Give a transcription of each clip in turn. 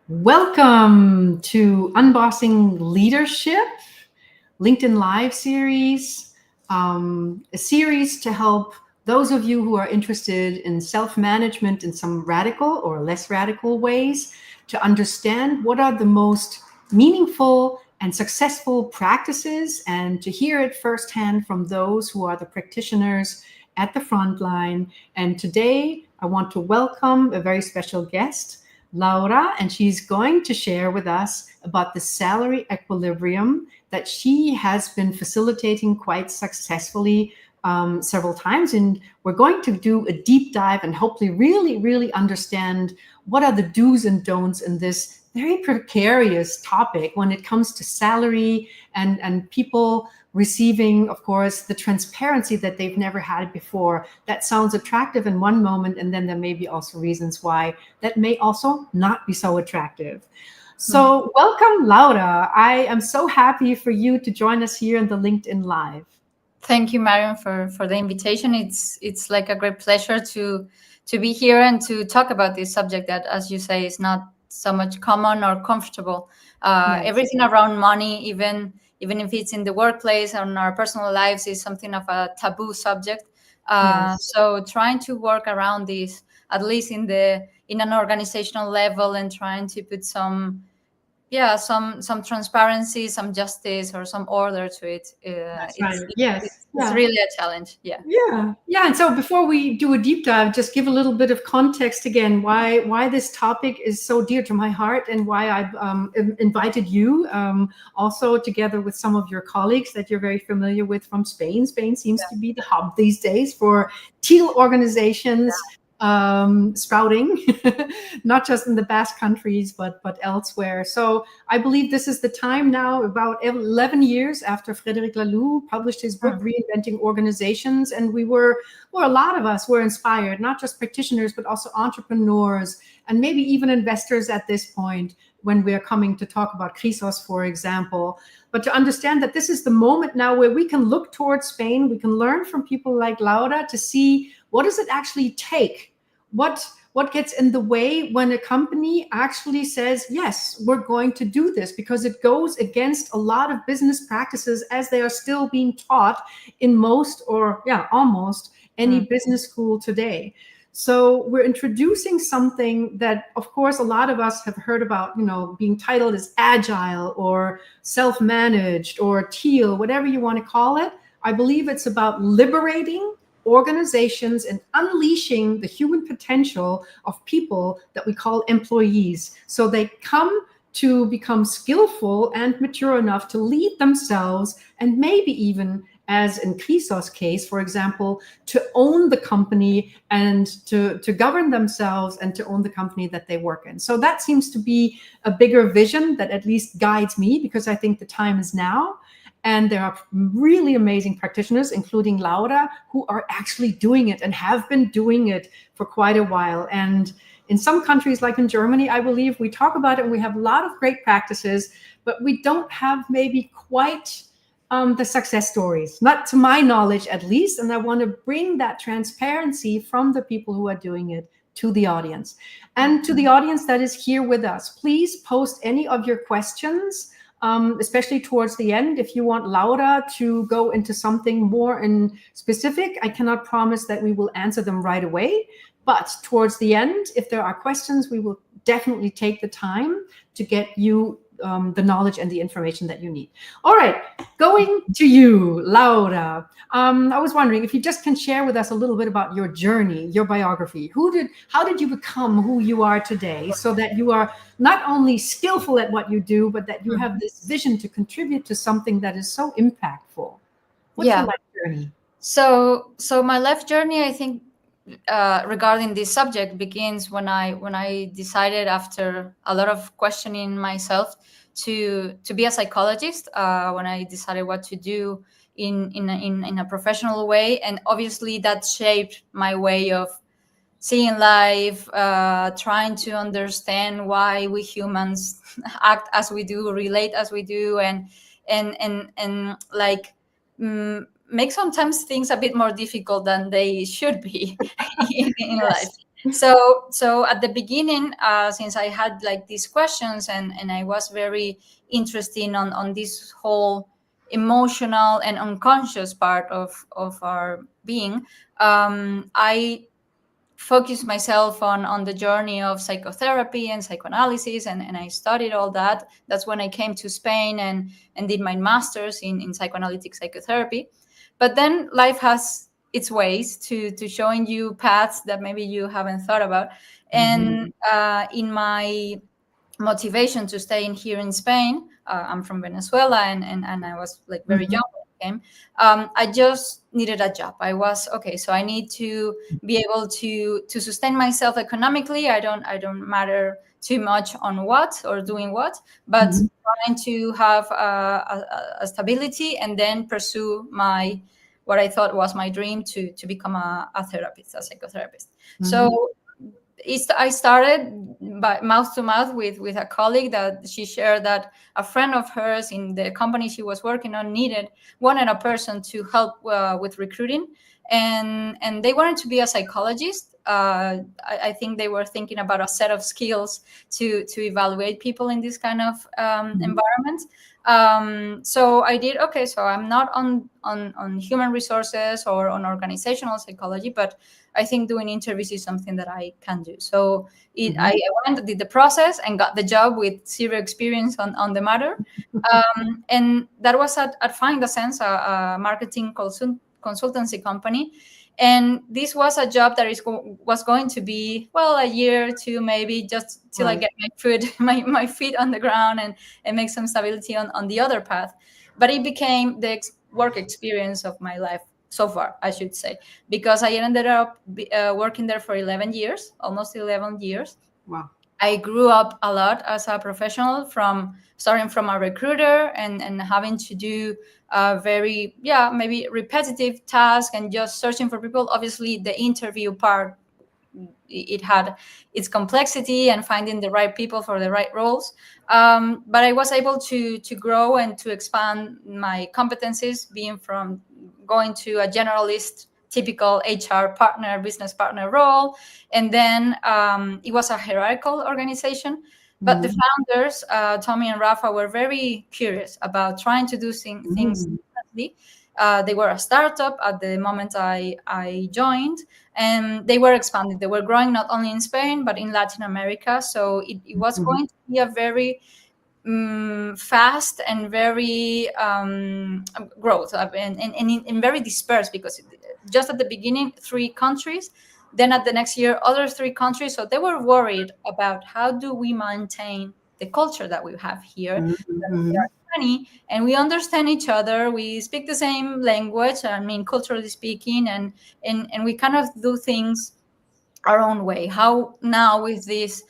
Welcome to Unbossing Leadership, LinkedIn Live series, a series to help those of you who are interested in self-management in some radical or less radical ways to understand what are the most meaningful and successful practices and to hear it firsthand from those who are the practitioners at the front line. And today I want to welcome a very special guest, Laura, and she's going to share with us about the salary equilibrium that she has been facilitating quite successfully several times. And we're going to do a deep dive and hopefully really understand what are the do's and don'ts in this very precarious topic when it comes to salary and people receiving, of course, the transparency that they've never had before. That sounds attractive in one moment, and then there may be also reasons why that may also not be so attractive. So welcome, Laura. I am so happy for you to join us here in the LinkedIn Live. Thank you, Marion, for the invitation. It's like a great pleasure to be here and to talk about this subject that, as you say, is not so much common or comfortable. Yes. Everything around money, even if it's in the workplace or in our personal lives, is something of a taboo subject. Yes. So trying to work around this, at least in an organizational level, and trying to put some transparency, some justice, or some order to it. It's really a challenge. And so before we do a deep dive, just give a little bit of context again, why this topic is so dear to my heart and why I've invited you also together with some of your colleagues that you're very familiar with from Spain. Spain seems to be the hub these days for teal organizations. Sprouting, not just in the Basque countries, but elsewhere. So I believe this is the time now, about 11 years after Frédéric Laloux published his book, Reinventing Organizations. And a lot of us were inspired, not just practitioners, but also entrepreneurs and maybe even investors at this point when we're coming to talk about Chrysos, for example. But to understand that this is the moment now where we can look towards Spain, we can learn from people like Laura to see what does it actually take? What gets in the way when a company actually says, yes, we're going to do this, because it goes against a lot of business practices as they are still being taught in most or almost any business school today. So we're introducing something that, of course, a lot of us have heard about, being titled as agile or self-managed or teal, whatever you want to call it. I believe it's about liberating organizations and unleashing the human potential of people that we call employees. So they come to become skillful and mature enough to lead themselves, and maybe even, as in Chrysos' case, for example, to own the company and to govern themselves and to own the company that they work in. So that seems to be a bigger vision that at least guides me, because I think the time is now. And there are really amazing practitioners, including Laura, who are actually doing it and have been doing it for quite a while. And in some countries, like in Germany, I believe we talk about it and we have a lot of great practices, but we don't have maybe quite the success stories, not to my knowledge at least. And I want to bring that transparency from the people who are doing it to the audience. And to the audience that is here with us, please post any of your questions, especially towards the end. If you want Laura to go into something more in specific, I cannot promise that we will answer them right away. But towards the end, if there are questions, we will definitely take the time to get you the knowledge and the information that you need. All right, going to you, Laura. I was wondering if you just can share with us a little bit about your journey, your biography. How did you become who you are today, so that you are not only skillful at what you do, but that you have this vision to contribute to something that is so impactful? What's your life journey? So my life journey, I think, regarding this subject begins when I decided, after a lot of questioning myself, to be a psychologist. When I decided what to do in a professional way, and obviously that shaped my way of seeing life, trying to understand why we humans act as we do, relate as we do, and make sometimes things a bit more difficult than they should be in life. So at the beginning, since I had like these questions and I was very interested on this whole emotional and unconscious part of our being, I focused myself on the journey of psychotherapy and psychoanalysis, and I studied all that. That's when I came to Spain and did my master's in psychoanalytic psychotherapy. But then life has its ways to showing you paths that maybe you haven't thought about. And in my motivation to stay in here in Spain, I'm from Venezuela, and I was like very young when I came. I just needed a job. I was okay, so I need to be able to sustain myself economically. I don't matter too much on what or doing what, but trying to have a stability and then pursue what I thought was my dream to become a therapist, a psychotherapist. So I started by mouth to mouth with a colleague that she shared that a friend of hers in the company she was working on wanted a person to help with recruiting, and they wanted to be a psychologist. I think they were thinking about a set of skills to evaluate people in this kind of environment. So I did, okay, so I'm not on human resources or on organizational psychology, but I think doing interviews is something that I can do. So I went, did the process, and got the job with zero experience on the matter. And that was at Find a Sense, a marketing consultancy company. And this was a job that was going to be, well, a year or two, maybe, just till I get my feet on the ground and make some stability on the other path. But it became the work experience of my life so far, I should say, because I ended up working there for 11 years, almost 11 years. Wow. I grew up a lot as a professional, starting from a recruiter and having to do very, maybe repetitive tasks and just searching for people. Obviously, the interview part, it had its complexity and finding the right people for the right roles. But I was able to grow and to expand my competencies, being from going to a generalist, typical HR partner, business partner role. And then it was a hierarchical organization. But the founders, Tommy and Rafa, were very curious about trying to do things differently. They were a startup at the moment I joined, and they were expanding. They were growing not only in Spain, but in Latin America. So it was going to be a very fast and very growth and very dispersed, because just at the beginning, 3 countries, then at the next year, other 3 countries. So they were worried about how do we maintain the culture that we have here. We are 20 and we understand each other. We speak the same language, I mean, culturally speaking, and we kind of do things our own way. How now with this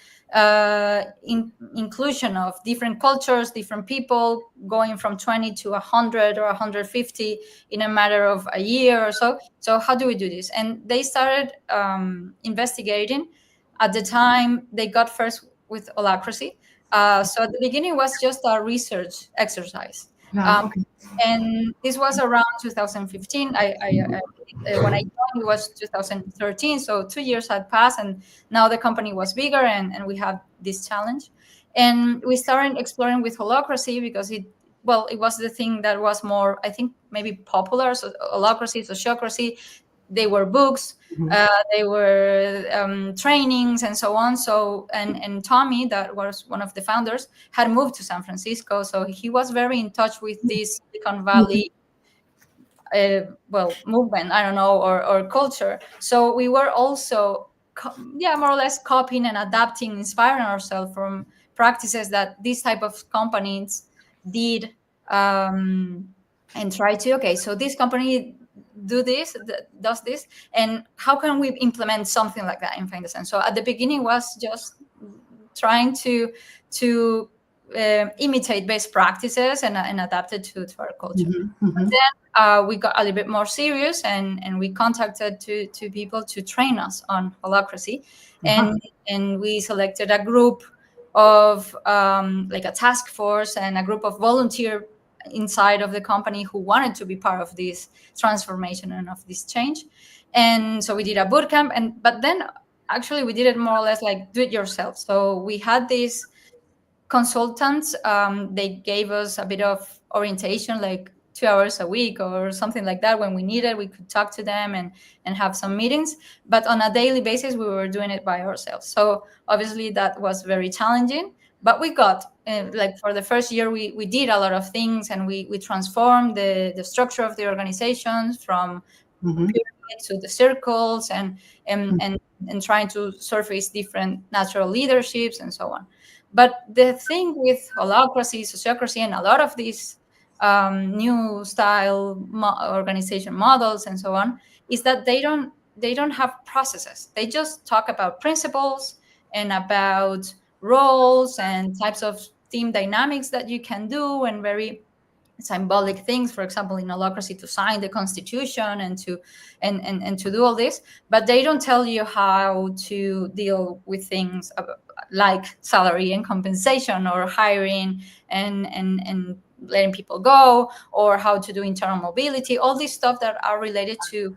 inclusion of different cultures, different people, going from 20 to 100 or 150 in a matter of a year or so. So how do we do this? And they started investigating. At the time, they got first with Holacracy. So at the beginning, it was just a research exercise. And this was around 2015. When I joined, it was 2013. So 2 years had passed, and now the company was bigger, and we had this challenge. And we started exploring with Holacracy because it was the thing that was more, I think, maybe popular. So Holacracy, Sociocracy, they were books, they were trainings, and so on. So and Tommy, that was one of the founders, had moved to San Francisco, so he was very in touch with this Silicon Valley movement, I don't know, or culture. So we were also more or less copying and adapting, inspiring ourselves from practices that this type of companies did, and try to, so this company does this, and how can we implement something like that in Find a Sense? So at the beginning was just trying to imitate best practices and adapt it to our culture. But then we got a little bit more serious, and we contacted to people to train us on Holacracy, and we selected a group of like a task force and a group of volunteers inside of the company who wanted to be part of this transformation and of this change. And so we did a bootcamp, but then actually we did it more or less like do it yourself. So we had these consultants. They gave us a bit of orientation, like 2 hours a week or something like that. When we needed, we could talk to them and have some meetings. But on a daily basis, we were doing it by ourselves. So obviously that was very challenging. But we got, like for the first year, we did a lot of things, and we transformed the structure of the organizations from pyramid to the circles, and trying to surface different natural leaderships and so on. But the thing with holacracy, sociocracy, and a lot of these new style organization models and so on, is that they don't have processes. They just talk about principles and about roles and types of team dynamics that you can do, and very symbolic things, for example, in holacracy, to sign the constitution and to do all this. But they don't tell you how to deal with things like salary and compensation, or hiring and letting people go, or how to do internal mobility, all this stuff that are related to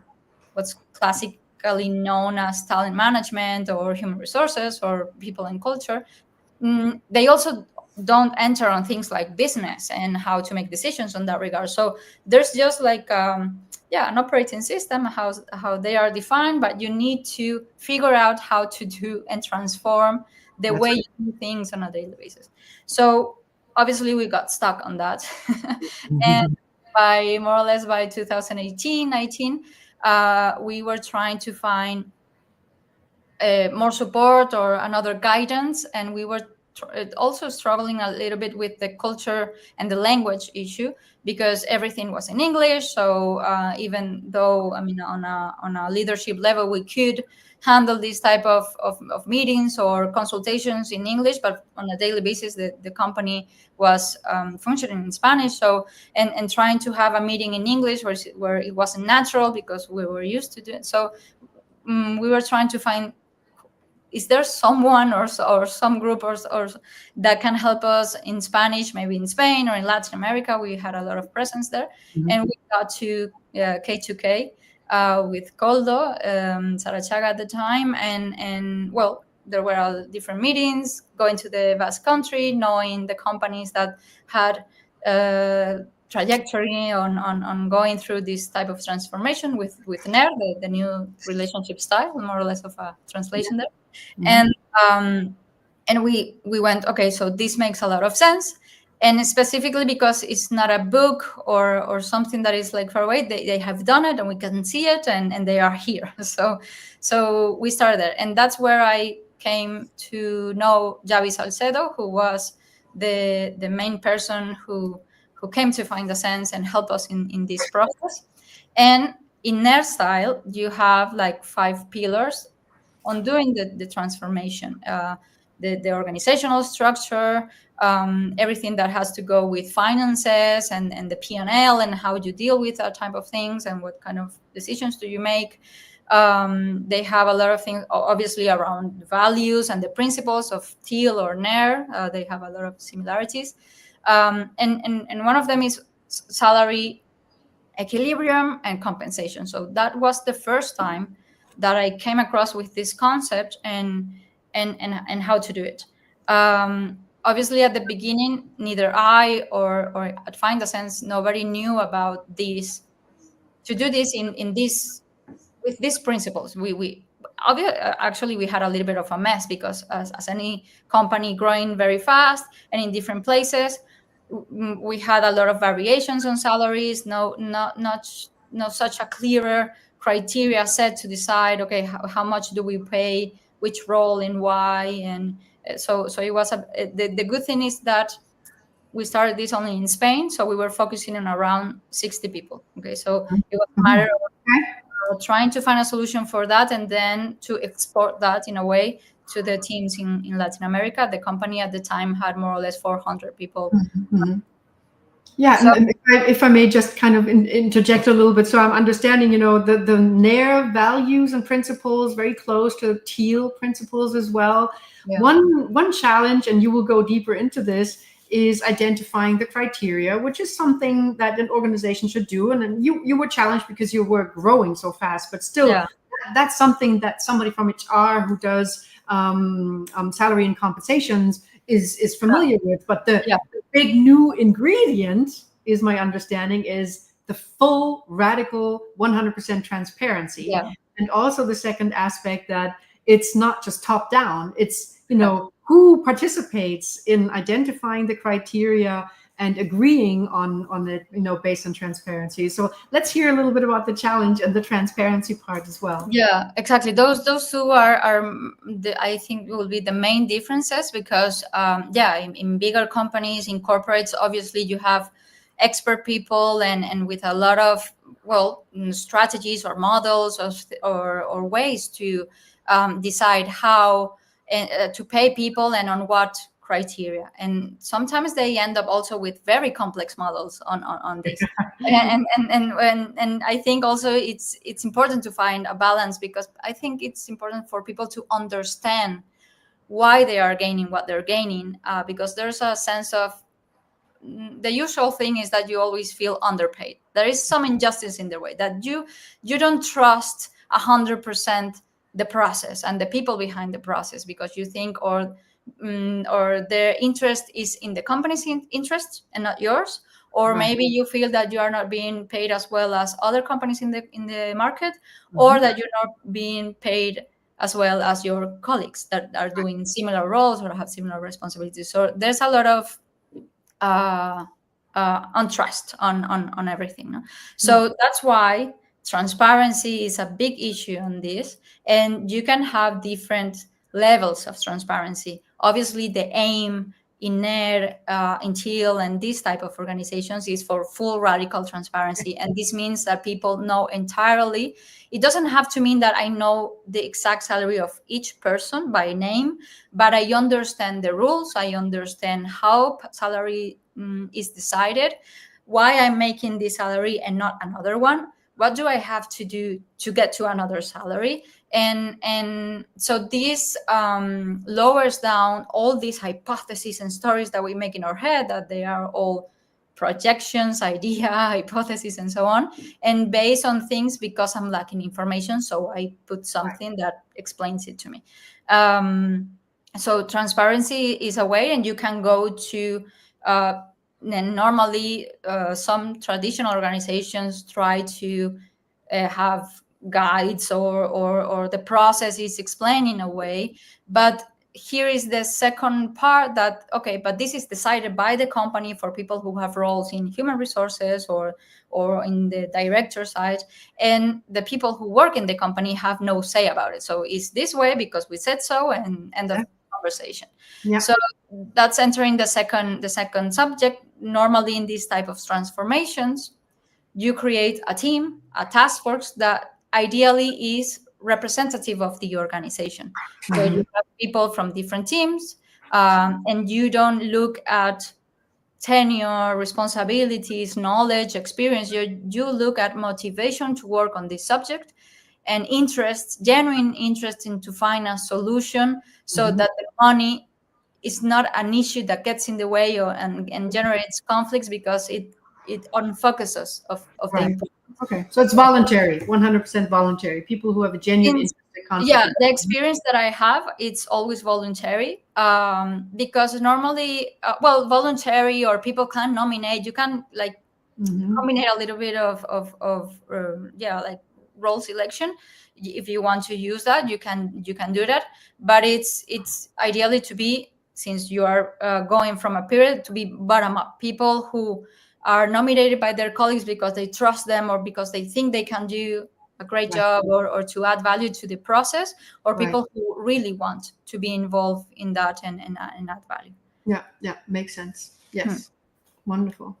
what's classically known as talent management or human resources or people and culture. They also don't enter on things like business and how to make decisions on that regard. So there's just like an operating system, how they are defined, but you need to figure out how to do and transform the way you do things on a daily basis. So obviously we got stuck on that. And by more or less by 2018-19, we were trying to find more support or another guidance, and we were also struggling a little bit with the culture and the language issue, because everything was in English. So even though, I mean, on a leadership level, we could handle this type of meetings or consultations in English, but on a daily basis, the company was functioning in Spanish. So and trying to have a meeting in English where it wasn't natural, because we were used to do it. So we were trying to find, is there someone or some group or that can help us in Spanish, maybe in Spain or in Latin America? We had a lot of presence there. And we got to K2K with Koldo Tzarachaga at the time, and well, there were different meetings, going to the vast country, knowing the companies that had trajectory on going through this type of transformation with 𝗫, the new relationship style, more or less of a translation there. And we went, okay, so this makes a lot of sense. And specifically because it's not a book or something that is like far away, they have done it and we can see it, and they are here. So we started there. And that's where I came to know Llàvis Salcedo, who was the main person who came to find the sense and help us in this process. And in 𝗫 style, you have like 5 pillars on doing the transformation, the organizational structure, everything that has to go with finances and the P&L, and how you deal with that type of things, and what kind of decisions do you make. They have a lot of things, obviously, around values and the principles of 𝗀 or 𝗫. They have a lot of similarities. And one of them is salary, equilibrium, and compensation. So that was the first time that I came across with this concept and how to do it. Obviously, at the beginning, neither I or at Find a Sense, nobody knew about this. To do this in this with these principles, actually we had a little bit of a mess, because as any company growing very fast and in different places, we had a lot of variations on salaries. Not such a clearer criteria set to decide, okay, how much do we pay which role and why. And so it was the good thing is that we started this only in Spain, so we were focusing on around 60 people. Okay, so it was a matter of trying to find a solution for that, and then to export that in a way to the teams in Latin America. The company at the time had more or less 400 people. Yeah, so, and if I may just kind of interject a little bit. So I'm understanding, the 𝗫 values and principles, very close to 𝗀 principles as well. Yeah. One challenge, and you will go deeper into this, is identifying the criteria, which is something that an organization should do. And then you were challenged because you were growing so fast, but still, that's something that somebody from HR who does salary and compensations is familiar with. But the big new ingredient, is my understanding, is the full, radical, 100% transparency. Yeah. And also the second aspect, that it's not just top down. It's, you know, who participates in identifying the criteria and agreeing on it, you know, based on transparency. So let's hear a little bit about the challenge and the transparency part as well. Yeah, exactly. Those two are I think will be the main differences, because in bigger companies, in corporates, obviously you have expert people and with a lot of strategies or models or ways to decide how to pay people and on what criteria, and sometimes they end up also with very complex models on this. and I think also it's important to find a balance, because I think it's important for people to understand why they are gaining what they're gaining, because there's a sense of, the usual thing is that you always feel underpaid. There is some injustice in the way that you don't trust 100% the process and the people behind the process, because you think or their interest is in the company's interest and not yours, or maybe you feel that you are not being paid as well as other companies in the market, or that you're not being paid as well as your colleagues that are doing similar roles or have similar responsibilities. So there's a lot of untrust on everything. No? So that's why transparency is a big issue on this, and you can have different levels of transparency. Obviously, the aim in 𝗏, in 𝗁, and this type of organizations is for full radical transparency. And this means that people know entirely. It doesn't have to mean that I know the exact salary of each person by name, but I understand the rules. I understand how salary is decided, why I'm making this salary and not another one. What do I have to do to get to another salary? And so this lowers down all these hypotheses and stories that we make in our head, that they are all projections, hypotheses, and so on, and based on things because I'm lacking information. So I put something that explains it to me. So transparency is a way, and you can go to and normally some traditional organizations try to have guides or the process is explained in a way, but here is the second part, that but this is decided by the company for people who have roles in human resources or in the director side, and the people who work in the company have no say about it. So it's this way because we said so, and end of conversation. So that's entering the second subject. Normally in these type of transformations, you create a team, a task force that ideally is representative of the organization. So you have people from different teams, and you don't look at tenure, responsibilities, knowledge, experience. You look at motivation to work on this subject and interest, genuine interest in to find a solution, so that the money is not an issue that gets in the way and generates conflicts, because it unfocuses of the importance. Okay, so it's voluntary, 100% voluntary. People who have a genuine interest in conflict. Yeah, the experience that I have, it's always voluntary, because normally, voluntary, or people can nominate. You can nominate a little bit of like role selection. If you want to use that, you can do that. But it's ideally to be, since you are going from a period, to be bottom up. People who are nominated by their colleagues because they trust them, or because they think they can do a great job, or to add value to the process, or people who really want to be involved in that and add value. Yeah, makes sense. Yes, wonderful.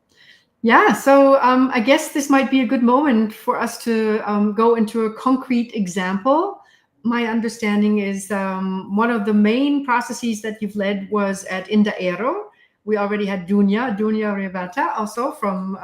Yeah, so I guess this might be a good moment for us to go into a concrete example. My understanding is one of the main processes that you've led was at 𝗏. We already had Dunya Rivata also from,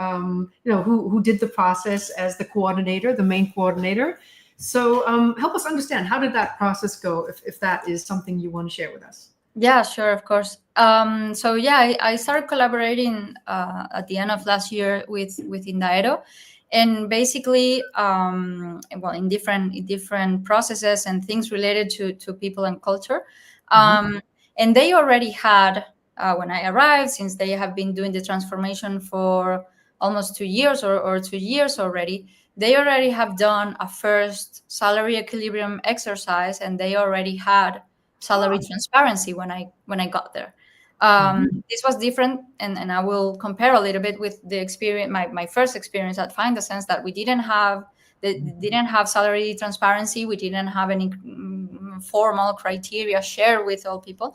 who did the process as the coordinator, the main coordinator. So help us understand, how did that process go, if that is something you want to share with us? Yeah, sure, of course. I started collaborating at the end of last year with 𝗏, And basically, well, in different processes and things related to people and culture. And they already had, when I arrived, since they have been doing the transformation for almost 2 years or 2 years already, they already have done a first salary equilibrium exercise, and they already had salary transparency when I got there. This was different, and I will compare a little bit with the experience, my first experience at 𝗨, in the sense that we didn't have salary transparency. We didn't have any formal criteria shared with all people.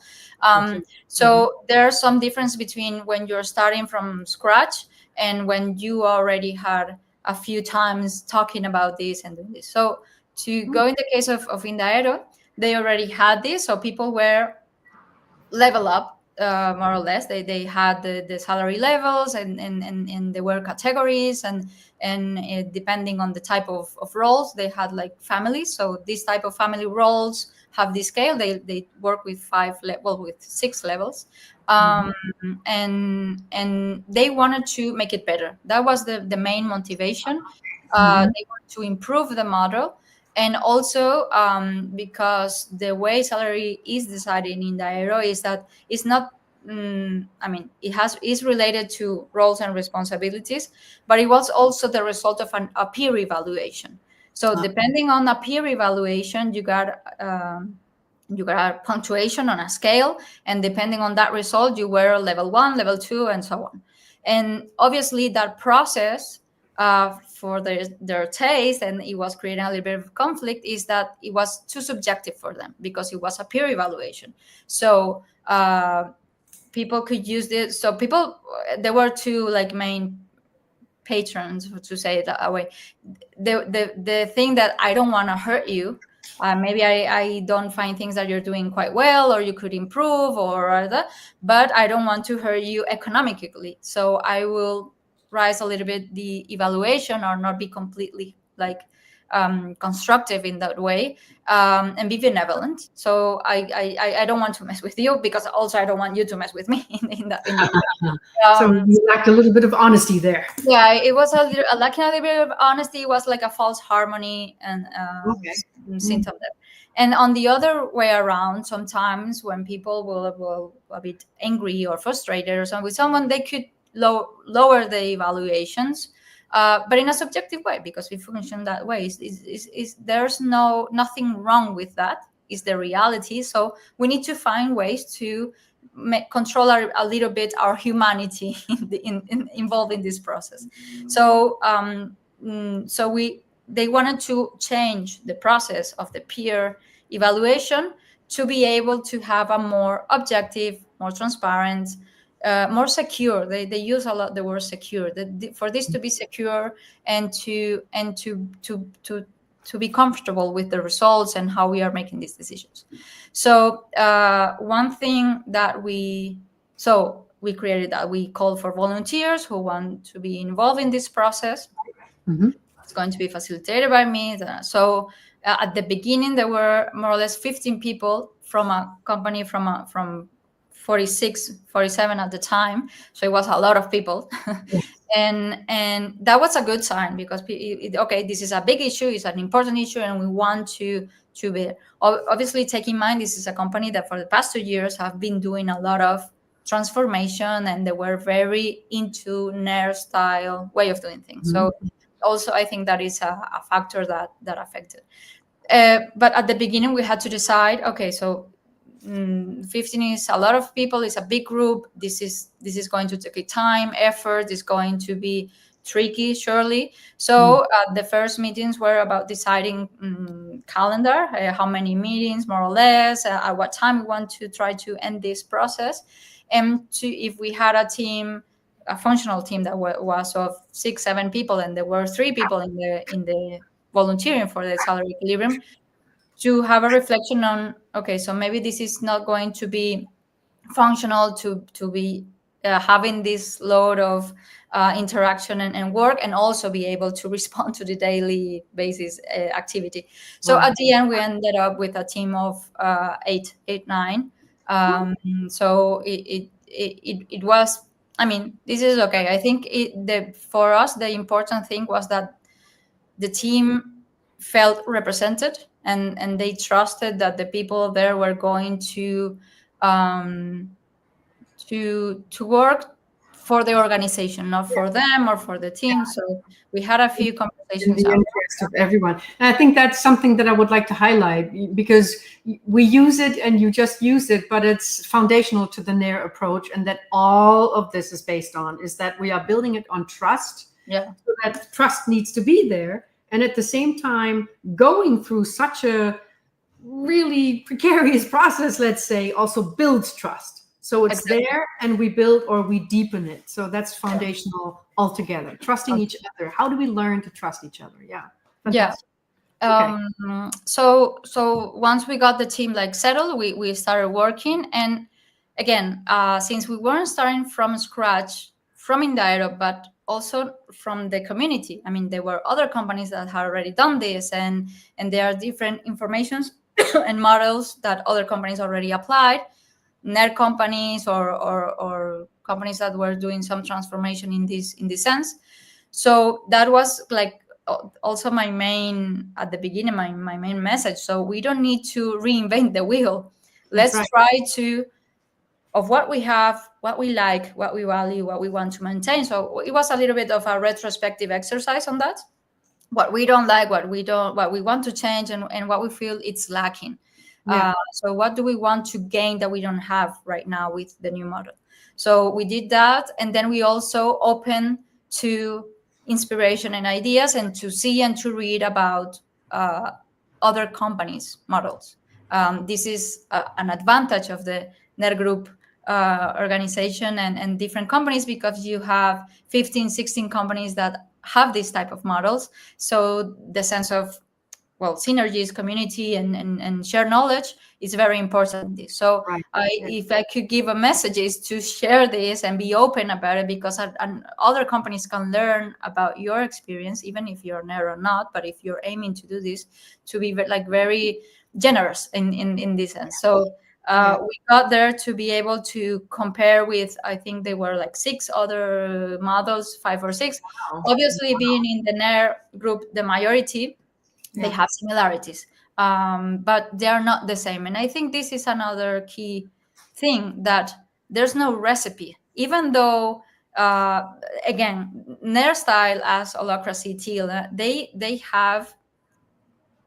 So there's some difference between when you're starting from scratch and when you already had a few times talking about this and doing this. So to go in the case of 𝗏, they already had this, so people were level up. More or less, they had the salary levels, and there were categories, and depending on the type of roles, they had like families. So this type of family roles have this scale. They work with 6 levels, and they wanted to make it better. That was the main motivation. They want to improve the model. And also because the way salary is decided in 𝗏 is that it's not, is related to roles and responsibilities, but it was also the result of a peer evaluation. So depending on a peer evaluation, you got a punctuation on a scale, and depending on that result, you were level 1, level 2, and so on. And obviously that process, for their taste, and it was creating a little bit of conflict, is that it was too subjective for them because it was a peer evaluation. So people could use this. So there were 2 like main patrons, to say it that way. The thing that I don't want to hurt you. Maybe I don't find things that you're doing quite well, or you could improve, but I don't want to hurt you economically. So I will rise a little bit the evaluation, or not be completely like constructive in that way, and be benevolent. So I don't want to mess with you, because also I don't want you to mess with me in that way. So you lacked a little bit of honesty there. Yeah, it was lacking a little bit of honesty. It was like a false harmony and symptom there. And on the other way around, sometimes when people will a bit angry or frustrated or something with someone, they could lower the evaluations, but in a subjective way, because we function that way. There's nothing wrong with that. It's the reality. So we need to find ways to control a little bit our humanity involved in this process. So they wanted to change the process of the peer evaluation to be able to have a more objective, more transparent, more secure. They use a lot the word secure. For this to be secure and to be comfortable with the results and how we are making these decisions. So one thing that we created, that we called for volunteers who want to be involved in this process. It's going to be facilitated by me. So at the beginning, there were more or less 15 people from a company from 46, 47 at the time. So it was a lot of people. And that was a good sign, because this is a big issue, it's an important issue, and we want to be. Obviously, take in mind, this is a company that for the past 2 years have been doing a lot of transformation, and they were very into NER style way of doing things. So also, I think that is a factor that affected. But at the beginning, we had to decide, okay, so 15 is a lot of people, it's a big group. This is going to take time, effort, it's going to be tricky, surely. So the first meetings were about deciding calendar, how many meetings, more or less, at what time we want to try to end this process. And if we had a functional team that was of 6, 7 people, and there were 3 people in the volunteering for the salary equilibrium, to have a reflection on, okay, so maybe this is not going to be functional to be having this load of interaction and work, and also be able to respond to the daily basis activity. So at the end, we ended up with a team of 8, 9. So it was I mean, this is okay. I think for us, the important thing was that the team felt represented, and they trusted that the people there were going to work for the organization, not for them or for the team. So we had a few conversations in the interest of everyone. And I think that's something that I would like to highlight, because we use it and you just use it, but it's foundational to the 𝗨 approach, and that all of this is based on is that we are building it on trust. Yeah. So that trust needs to be there. And at the same time, going through such a really precarious process, let's say, also builds trust. So it's there, and we build or we deepen it. So that's foundational altogether. Trusting each other. How do we learn to trust each other? Yeah. Fantastic. Yeah. So once we got the team like settled, we started working. And again, since we weren't starting from scratch from 𝗨, but also from the community. I mean, there were other companies that had already done this, and there are different informations and models that other companies already applied. 𝗨 companies or companies that were doing some transformation in this sense. So that was like also my main, at the beginning, my main message. So we don't need to reinvent the wheel. Let's try to, of what we have, what we like, what we value, what we want to maintain. So it was a little bit of a retrospective exercise on that. What we don't like, what we want to change, and what we feel it's lacking. Yeah. So what do we want to gain that we don't have right now with the new model? So we did that, and then we also open to inspiration and ideas, and to see and to read about other companies' models. This is an advantage of the 𝗨 group organization and different companies, because you have 15, 16 companies that have this type of models. So the sense of, well, synergies, community, and shared knowledge is very important. So if I could give a message, is to share this and be open about it, because other companies can learn about your experience, even if you're 𝗨 or not. But if you're aiming to do this, to be like very generous in this sense. So we got there to be able to compare with, I think they were like 6 other models, 5 or 6. Wow. Obviously, being in the 𝗨 group, the majority, they have similarities, but they are not the same. And I think this is another key thing, that there's no recipe, even though, again, 𝗨 style as Holacracy Teal, they have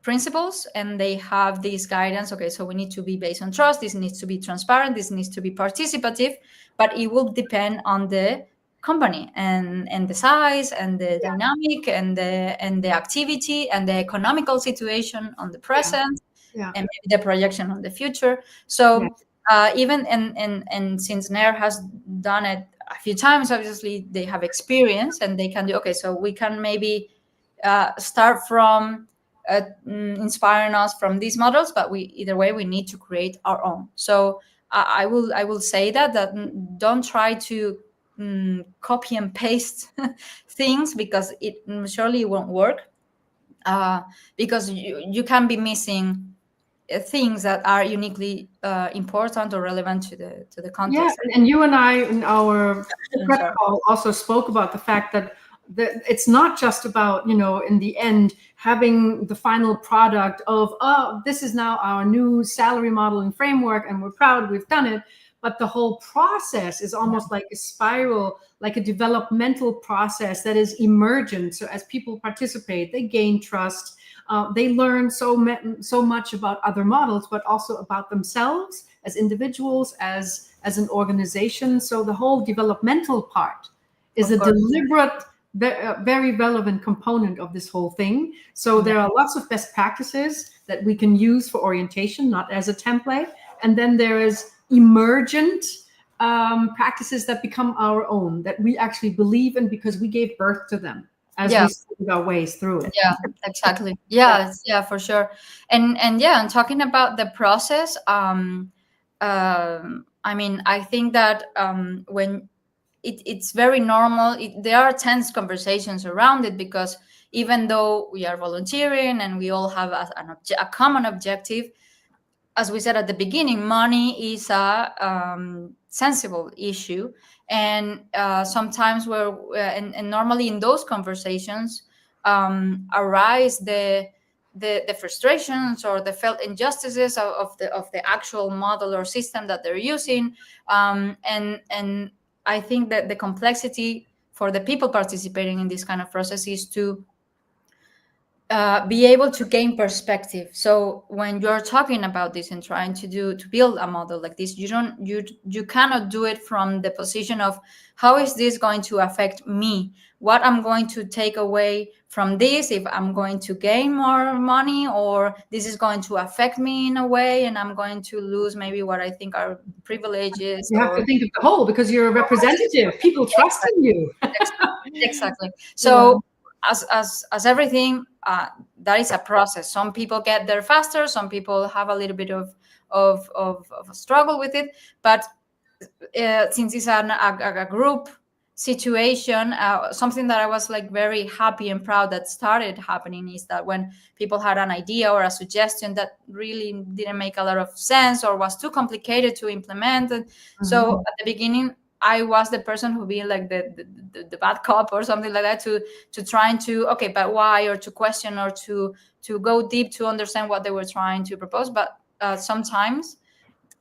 principles, and they have this guidance. Okay, so we need to be based on trust. This needs to be transparent. This needs to be participative, but it will depend on the company and the size and the dynamic and the activity and the economical situation on the present and maybe the projection on the future. So even and since 𝗨 has done it a few times, obviously they have experience, and they can do, okay, so we can maybe start from inspiring us from these models, but either way we need to create our own. So I will say that don't try to copy and paste things, because it surely won't work, because you can be missing things that are uniquely important or relevant to the context. Yeah, and you and I in our prep call also spoke about the fact that it's not just about, in the end, having the final product of, oh, this is now our new salary modeling framework, and we're proud we've done it. But the whole process is almost like a spiral, like a developmental process that is emergent. So as people participate, they gain trust. They learn so much about other models, but also about themselves as individuals, as an organization. So the whole developmental part is a deliberate, very relevant component of this whole thing. So there are lots of best practices that we can use for orientation, not as a template. And then there is emergent practices that become our own, that we actually believe in because we gave birth to them as we studied our ways through it. Yeah, exactly. Yeah, for sure. And talking about the process, I mean, I think that when it's very normal, there are tense conversations around it, because even though we are volunteering and we all have a common objective, as we said at the beginning, money is a sensible issue. And sometimes and normally in those conversations arise the frustrations or the felt injustices of the actual model or system that they're using. And I think that the complexity for the people participating in this kind of process is to be able to gain perspective. So when you're talking about this and trying to build a model like this, you cannot do it from the position of how is this going to affect me, what I'm going to take away from this, if I'm going to gain more money, or this is going to affect me in a way and I'm going to lose maybe what I think are privileges. You have to think of the whole, because you're a representative. People trust in you. Exactly. So as everything, that is a process. Some people get there faster. Some people have a little bit of a struggle with it. But since it's a group situation, something that I was like very happy and proud that started happening is that when people had an idea or a suggestion that really didn't make a lot of sense or was too complicated to implement, so at the beginning, I was the person who being like the bad cop or something like that to trying to, okay, but why, or to question or to go deep to understand what they were trying to propose. But sometimes,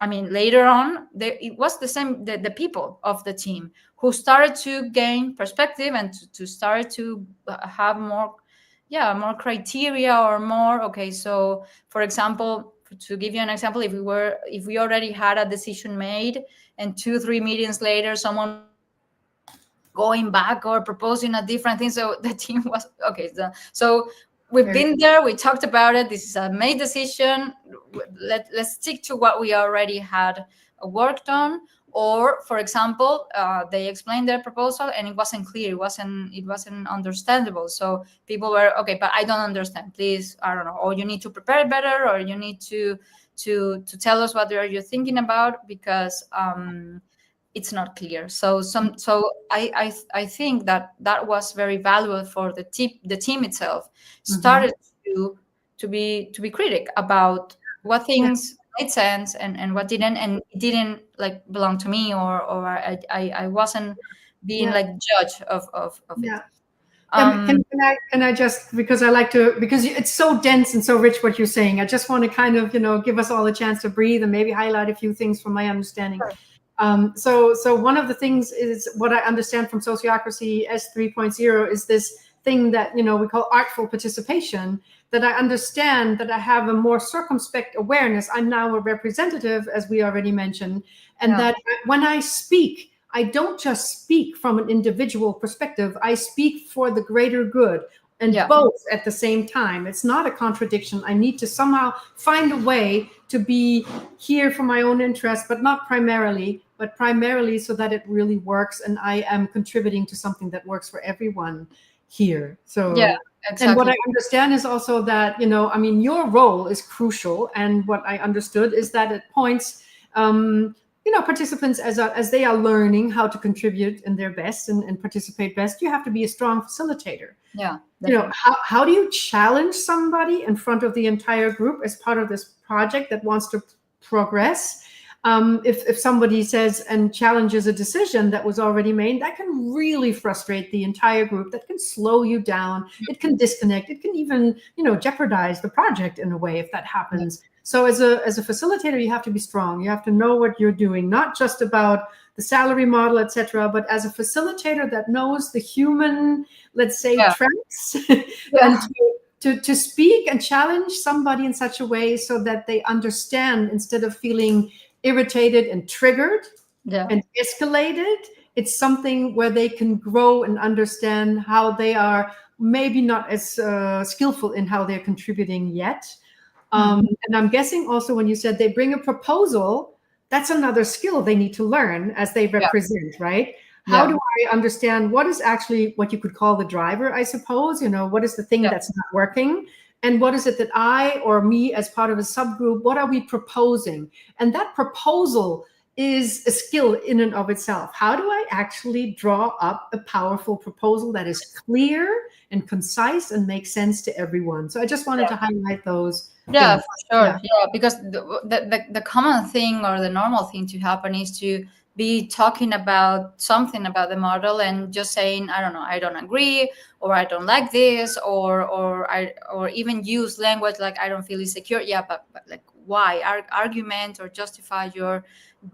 I mean, later on, it was the same, the people of the team who started to gain perspective and to start to have more criteria or more, okay, so for example, to give you an example, if we already had a decision made and 2-3 meetings later, someone going back or proposing a different thing, so the team was, okay, so we've been there, we talked about it, this is a made decision, let's stick to what we already had worked on. Or, for example, they explained their proposal and it wasn't clear, it wasn't understandable. So people were, okay, but I don't understand. Please, I don't know. Or you need to prepare it better, or you need to tell us what you're thinking about, because it's not clear. So I think that was very valuable for the team itself. Started to be critic about what things made sense and what didn't, and it didn't like belong to me, or I wasn't being like judge of it. Can I just, because I like to, because it's so dense and so rich what you're saying, I just want to kind of, give us all a chance to breathe and maybe highlight a few things from my understanding. Sure. So one of the things is what I understand from Sociocracy S 3.0 is this thing that, we call artful participation, that I understand that I have a more circumspect awareness. I'm now a representative, as we already mentioned, and that when I speak, I don't just speak from an individual perspective, I speak for the greater good, and both at the same time. It's not a contradiction. I need to somehow find a way to be here for my own interest, but not primarily, but primarily so that it really works and I am contributing to something that works for everyone here. So exactly. And what I understand is also that, your role is crucial. And what I understood is that at points, participants as they are learning how to contribute in their best and participate best, you have to be a strong facilitator. Yeah. Definitely. How do you challenge somebody in front of the entire group as part of this project that wants to progress? If somebody says and challenges a decision that was already made, that can really frustrate the entire group. That can slow you down. It can disconnect. It can even, jeopardize the project in a way if that happens. So as a facilitator, you have to be strong. You have to know what you're doing, not just about the salary model, etc., but as a facilitator that knows the human, let's say, tracks, and to speak and challenge somebody in such a way so that they understand, instead of feeling irritated and triggered and escalated, it's something where they can grow and understand how they are maybe not as skillful in how they're contributing yet. And I'm guessing also when you said they bring a proposal, that's another skill they need to learn as they represent, right? How do I understand what is actually what you could call the driver, I suppose? What is the thing that's not working? And what is it that I or me as part of a subgroup, what are we proposing? And that proposal is a skill in and of itself. How do I actually draw up a powerful proposal that is clear and concise and makes sense to everyone? So I just wanted to highlight those. Yeah, for sure. Yeah, because the common thing or the normal thing to happen is to be talking about something about the model and just saying, I don't know, I don't agree, or I don't like this, or even use language like I don't feel insecure. Yeah, but like why? Argument or justify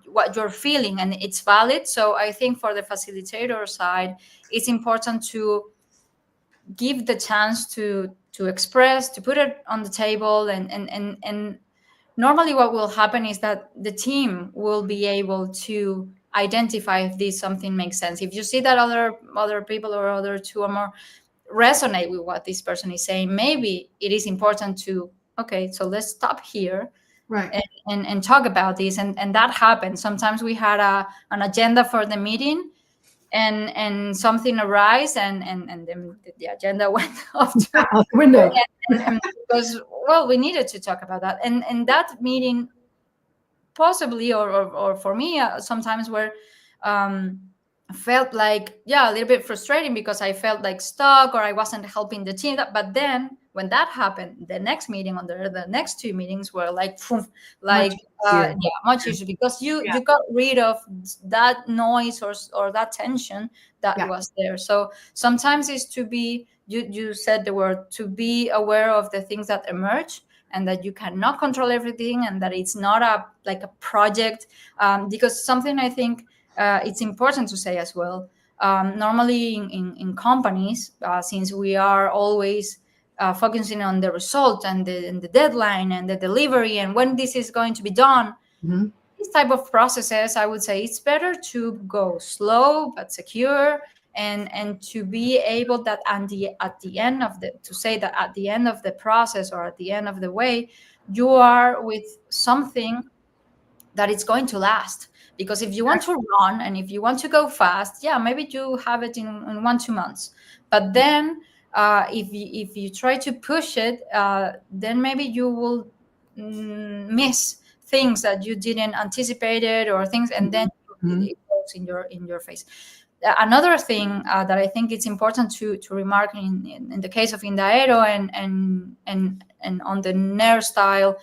what you're feeling, and it's valid. So I think for the facilitator side, it's important to give the chance to express, to put it on the table, and normally what will happen is that the team will be able to identify if this something makes sense. If you see that other people or other two or more resonate with what this person is saying, maybe it is important to, okay, so let's stop here, right, and talk about this. And that happens. Sometimes we had an agenda for the meeting, and something arise, and then the agenda went off out the window. and because, well, we needed to talk about that, and that meeting possibly, or for me, sometimes where felt like, yeah, a little bit frustrating because I felt like stuck or I wasn't helping the team. But then when that happened, the next meeting the next two meetings were like, like much easier, because you got rid of that noise or that tension that was there. So sometimes it's to be, you said the word, to be aware of the things that emerge, and that you cannot control everything, and that it's not a project, because something I think it's important to say as well. Normally in companies, since we are always focusing on the result and the deadline and the delivery and when this is going to be done, these type of processes, I would say it's better to go slow but secure, and to be able that at the end of the process, or at the end of the way, you are with something that it's going to last. Because if you want to run and if you want to go fast, maybe you have it in 1-2 months. But then if you try to push it, then maybe you will miss things that you didn't anticipate it, or things, and then it goes in your face. Another thing that I think it's important to remark in the case of Indaero and on the 𝗫 style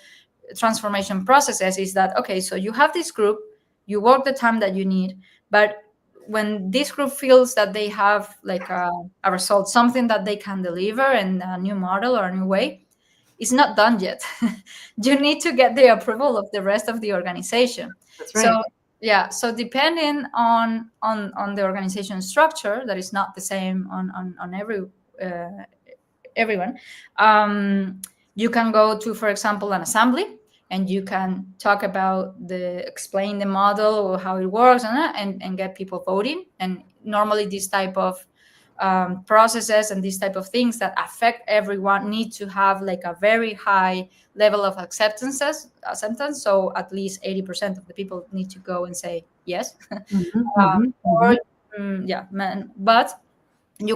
transformation processes is that, okay, so you have this group, you work the time that you need, but when this group feels that they have like a result, something that they can deliver, and a new model or a new way, it's not done yet. You need to get the approval of the rest of the organization. That's right. So depending on the organization structure, that is not the same on everyone. You can go to, for example, an assembly, and you can talk about explain the model or how it works, and get people voting. And normally this type of processes and these type of things that affect everyone need to have like a very high level of acceptance. So at least 80% of the people need to go and say yes. But you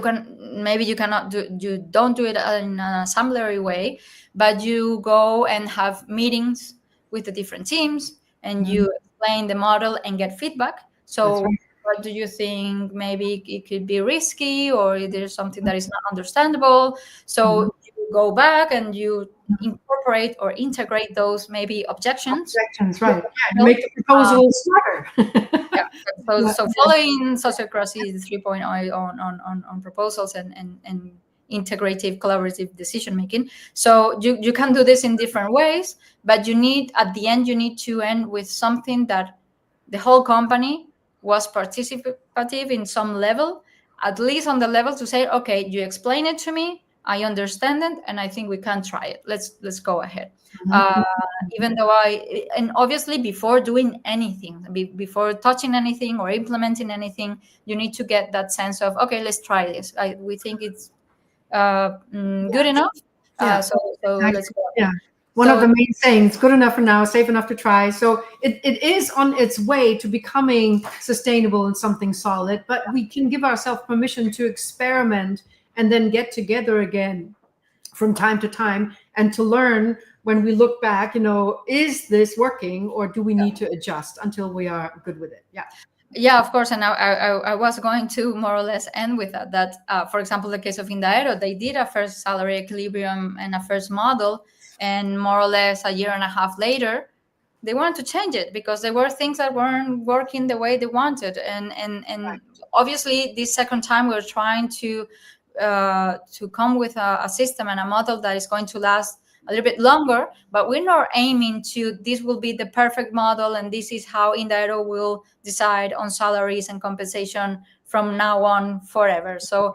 don't do it in an assembly way, but you go and have meetings with the different teams, and you explain the model and get feedback. So what do you think? Maybe it could be risky, or there's something that is not understandable. So you go back and you incorporate or integrate those maybe objections. Right. Yeah, make the proposal smarter. So following sociocracy 3.0 on proposals and integrative collaborative decision making. So you can do this in different ways, but at the end you need to end with something that the whole company was participative in some level, at least on the level to say, okay, you explain it to me, I understand it, and I think we can try it. Let's go ahead. Even though and obviously before doing anything, before touching anything or implementing anything, you need to get that sense of, okay, let's try this. We think it's good enough. So let's go. One of the main sayings, good enough for now, safe enough to try. So it is on its way to becoming sustainable and something solid, but we can give ourselves permission to experiment and then get together again from time to time, and to learn when we look back, is this working, or do we need to adjust until we are good with it? Yeah, of course. And I was going to more or less end with that. For example, the case of Indaero, they did a first salary equilibrium and a first model, and more or less a year and a half later, they wanted to change it because there were things that weren't working the way they wanted. And obviously this second time we're trying to come with a system and a model that is going to last a little bit longer, but we're not aiming to this will be the perfect model and this is how 𝗏𝗏 will decide on salaries and compensation from now on forever. So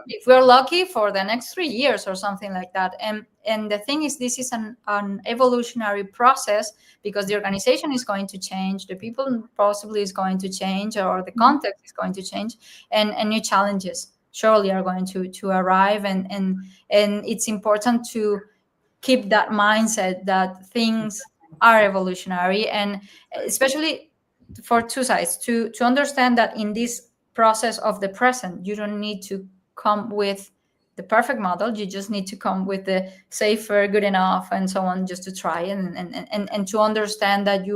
if we're lucky, for the next 3 years or something like that. And the thing is, this is an evolutionary process, because the organization is going to change, the people possibly is going to change, or the context is going to change, and new challenges surely are going to arrive. And it's important to keep that mindset that things are evolutionary, and especially for two sides, to understand that in this process of the present, you don't need to come with the perfect model. You just need to come with the safer, good enough, and so on, just to try and to understand that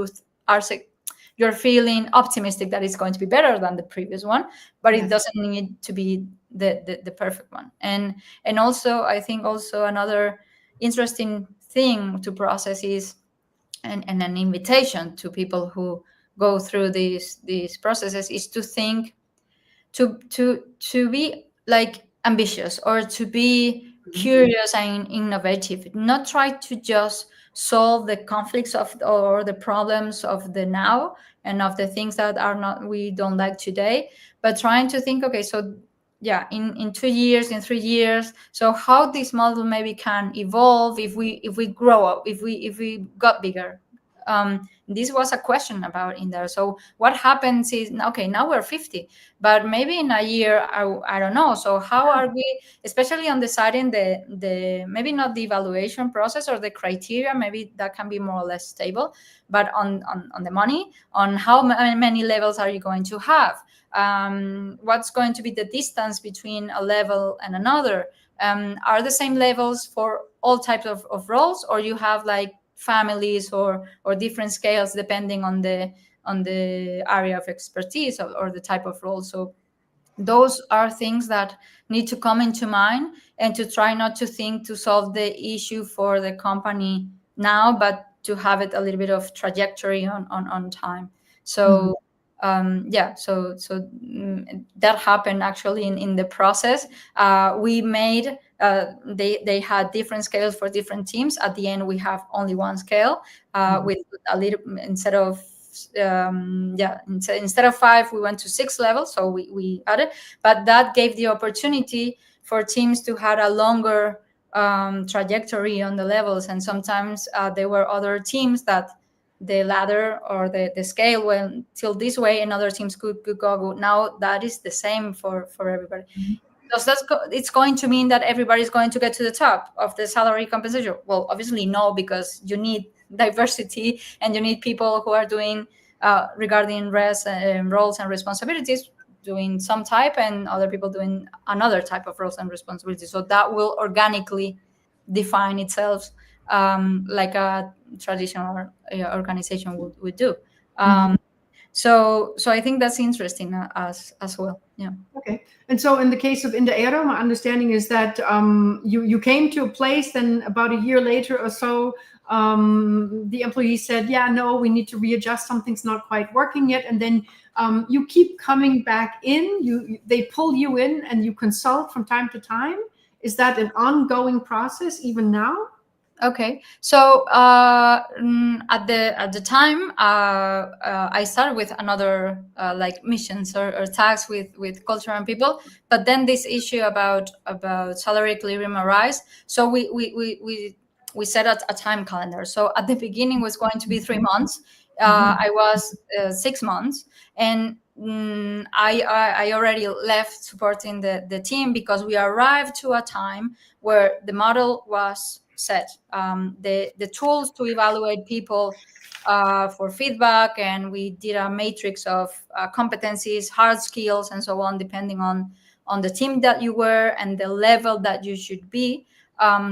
you're feeling optimistic that it's going to be better than the previous one, but it doesn't need to be the perfect one. And also, I think also another interesting thing to process is, and an invitation to people who go through these processes, is to think, to be like ambitious, or to be curious and innovative, not try to just solve the conflicts or the problems of the now and of the things that we don't like today, but trying to think, okay, so yeah, in 2 years, in 3 years, so how this model maybe can evolve if we grow up, if we got bigger. This was a question about in there. So what happens is, okay, now we're 50, but maybe in a year, I don't know. So how are we, especially on deciding the maybe not the evaluation process or the criteria, maybe that can be more or less stable, but on the money, on how many levels are you going to have? What's going to be the distance between a level and another? Are the same levels for all types of roles, or you have like families or different scales depending on the area of expertise or the type of role? So those are things that need to come into mind, and to try not to think to solve the issue for the company now, but to have it a little bit of trajectory on time. So that happened actually in the process. We made they had different scales for different teams. At the end, we have only one scale with a little, instead of 5, we went to 6 levels. So we added, but that gave the opportunity for teams to have a longer trajectory on the levels. And sometimes there were other teams that the ladder or the scale went till this way, and other teams could go. Now that is the same for everybody. Does it's going to mean that everybody's going to get to the top of the salary compensation? Well, obviously no, because you need diversity, and you need people who are doing regarding roles and responsibilities, doing some type, and other people doing another type of roles and responsibilities. So that will organically define itself, like a traditional organization would do. So I think that's interesting as well. Yeah. Okay. And so in the case of 𝗏𝗏, my understanding is that you came to a place, then about a year later or so, the employee said, yeah, no, we need to readjust, something's not quite working yet. And then you keep coming back in, they pull you in and you consult from time to time. Is that an ongoing process even now? Okay, so at the time, I started with another like missions or tags with culture and people, but then this issue about salary equilibrium arise. So we set a time calendar. So at the beginning was going to be 3 months. I was 6 months, and I already left supporting the team, because we arrived to a time where the model was set. The tools to evaluate people for feedback, and we did a matrix of competencies, hard skills, and so on, depending on the team that you were and the level that you should be.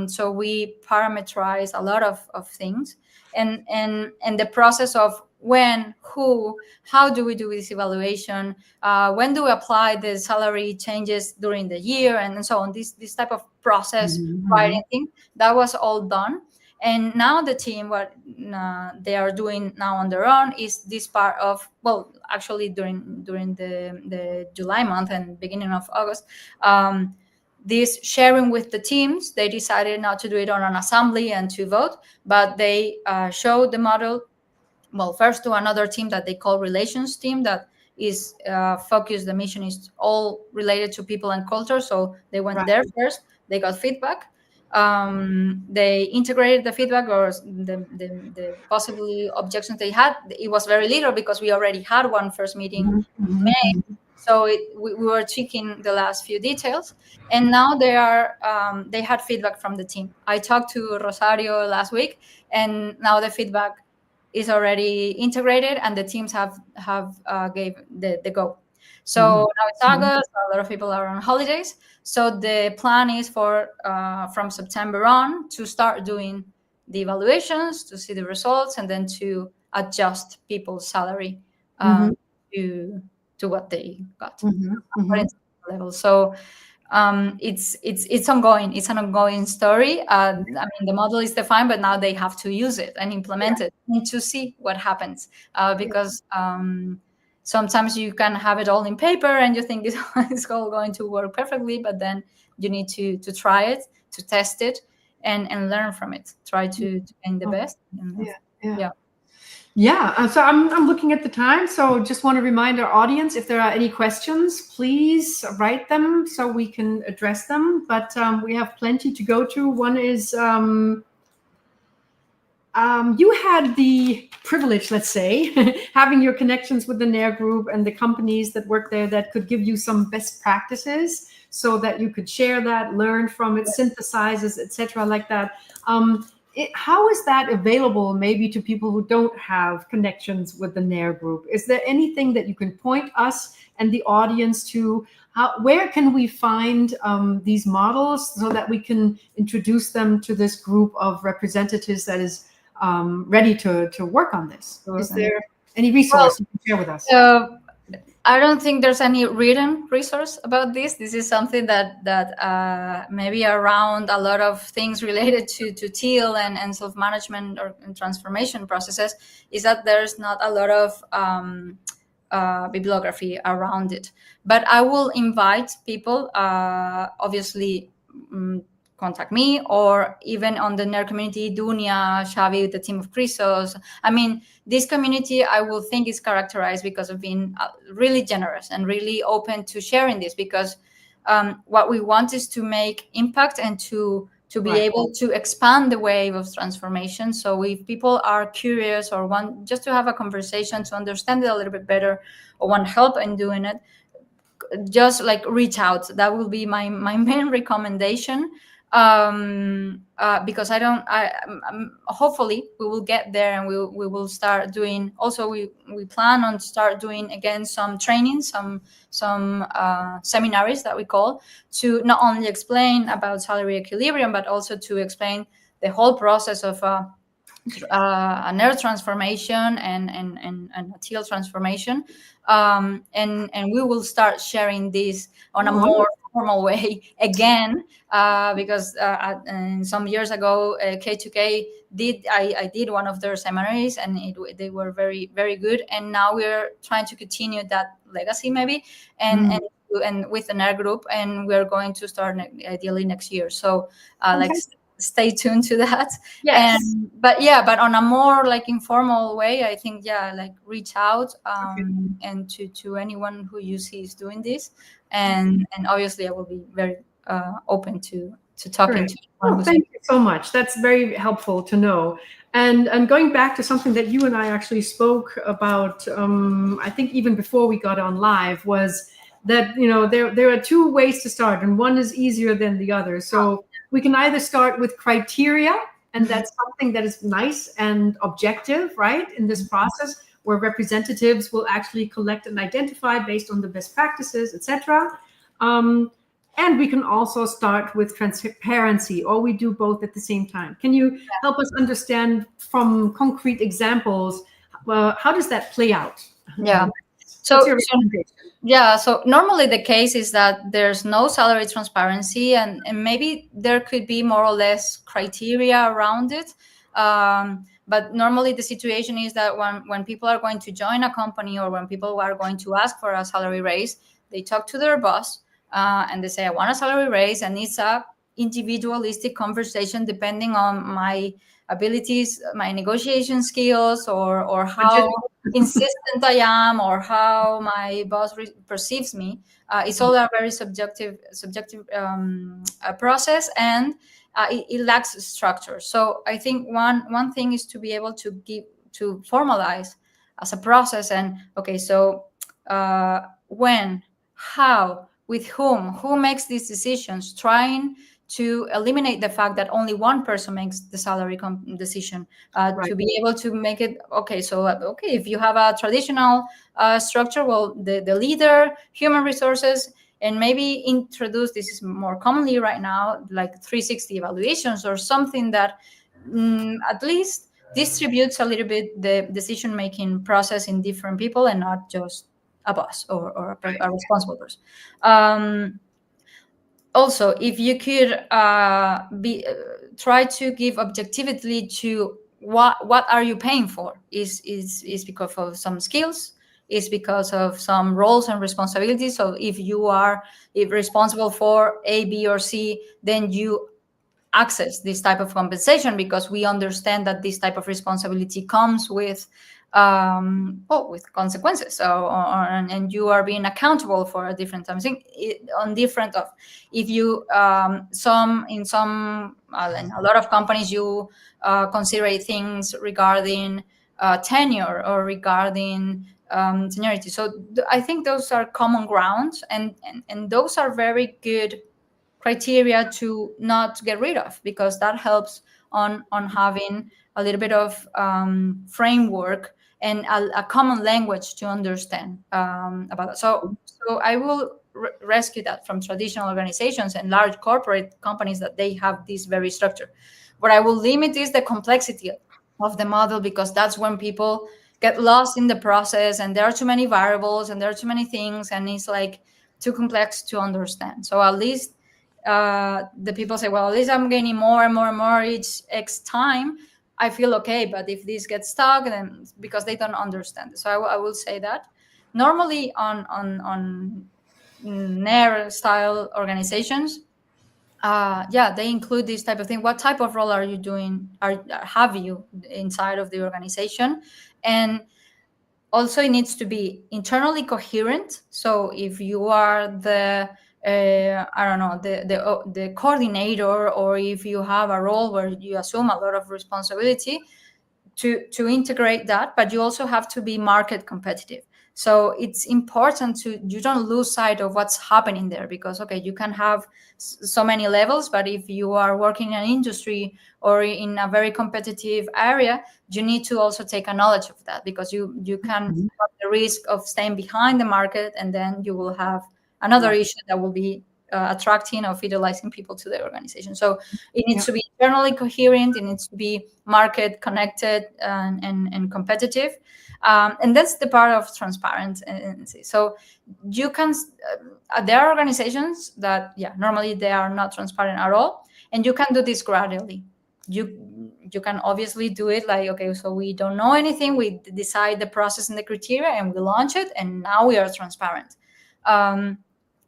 So we parameterize a lot of things, and the process of when, who, how do we do this evaluation, when do we apply the salary changes during the year, and so on, this type of process writing thing, that was all done. And now the team, what they are doing now on their own is this part of, well, actually during the July month and beginning of August, this sharing with the teams, they decided not to do it on an assembly and to vote, but they showed the model, well, first to another team that they call relations team, that is focused, the mission is all related to people and culture. So they went there first, they got feedback. They integrated the feedback or the possible objections they had. It was very little because we already had one first meeting in May. So we were tweaking the last few details, and now they had feedback from the team. I talked to Rosario last week, and now the feedback is already integrated, and the teams have gave the go. So now it's August. A lot of people are on holidays. So the plan is for from September on to start doing the evaluations, to see the results, and then to adjust people's salary to what they got level. So it's ongoing. It's an ongoing story. I mean, the model is defined, but now they have to use it and implement it and to see what happens. Because sometimes you can have it all in paper and you think it's all going to work perfectly, but then you need to try it, to test it, and learn from it. Try to gain the best. So I'm looking at the time. So just want to remind our audience, if there are any questions, please write them so we can address them. But we have plenty to go to. One is, you had the privilege, let's say, having your connections with the 𝗫 group and the companies that work there that could give you some best practices so that you could share that, learn from it, synthesizes, etc., like that. How is that available maybe to people who don't have connections with the 𝗫 group? Is there anything that you can point us and the audience to? Where can we find these models so that we can introduce them to this group of representatives that is ready to work on this? Is there any resource you can share with us? I don't think there's any written resource about this. This is something that maybe around a lot of things related to teal and self-management or transformation processes, is that there's not a lot of bibliography around it. But I will invite people, obviously, contact me, or even on the 𝗫 community, Dunia, Xavi, the team of Chrysos. I mean, this community, I will think, is characterized because of being really generous and really open to sharing this, because what we want is to make impact and to be able to expand the wave of transformation. So if people are curious or want just to have a conversation to understand it a little bit better, or want help in doing it, just like reach out. That will be my main recommendation. Because hopefully we will get there, and we will start doing. Also, we plan on start doing again some training, some seminaries that we call, to not only explain about salary equilibrium, but also to explain the whole process of a 𝗫 transformation and a teal transformation. And we will start sharing this on a more formal way again, because some years ago, K2K I did one of their seminaries, and they were very, very good. And now we're trying to continue that legacy, maybe, and with the 𝗫 group, and we're going to start ideally next year. So stay tuned to that. Yes. But on a more like informal way, I think, like reach out and to anyone who you see is doing this, and obviously I will be very open to talking to anyone. Thank you so much. That's very helpful to know. And going back to something that you and I actually spoke about, I think even before we got on live, was that there are two ways to start, and one is easier than the other. So we can either start with criteria, and that's something that is nice and objective, right, in this process, where representatives will actually collect and identify based on the best practices, etc. And we can also start with transparency, or we do both at the same time. Can you help us understand from concrete examples, how does that play out? What's your recommendation? Yeah, so normally the case is that there's no salary transparency, and maybe there could be more or less criteria around it. But normally the situation is that when people are going to join a company, or when people are going to ask for a salary raise, they talk to their boss and they say, I want a salary raise, and it's a individualistic conversation depending on my abilities, my negotiation skills, or how insistent I am, or how my boss perceives me. It's all a very subjective process, and it lacks structure. So I think one thing is to be able to formalize as a process, and okay, so when, how, with who makes these decisions, trying to eliminate the fact that only one person makes the salary decision, to be able to make it, okay, so okay, if you have a traditional structure, well, the leader, human resources, and maybe introduce, this is more commonly right now, like 360 evaluations, or something that at least distributes a little bit the decision-making process in different people, and not just a boss or a responsible person. Also, if you could try to give objectivity to what are you paying for? Is because of some skills? Is because of some roles and responsibilities? So if you are responsible for A, B, or C, then you access this type of compensation, because we understand that this type of responsibility comes with with consequences. So and you are being accountable for a different time. I think on different of, if you in a lot of companies, you consider things regarding tenure, or regarding seniority. So I think those are common grounds, and those are very good criteria to not get rid of, because that helps on having a little bit of framework and a common language to understand about it. So I will rescue that from traditional organizations and large corporate companies that they have this very structure. What I will limit is the complexity of the model, because that's when people get lost in the process, and there are too many variables, and there are too many things, and it's like too complex to understand. So at least the people say, well, at least I'm gaining more and more and more each X time, I feel okay. But if this gets stuck, then because they don't understand it. So I will say that normally on NER style organizations, they include this type of thing. What type of role are you doing? Have you inside of the organization? And also, it needs to be internally coherent. So if you are the the coordinator, or if you have a role where you assume a lot of responsibility, to integrate that, but you also have to be market competitive. So it's important you don't lose sight of what's happening there, because okay, you can have so many levels, but if you are working in an industry or in a very competitive area, you need to also take a knowledge of that, because you can have the risk of staying behind the market, and then you will have another issue that will be attracting or fidelizing people to the organization. So it needs to be internally coherent. It needs to be market connected and competitive. And that's the part of transparency. So you can, there are organizations that, normally they are not transparent at all. And you can do this gradually. You can obviously do it like, okay, so we don't know anything. We decide the process and the criteria, and we launch it. And now we are transparent.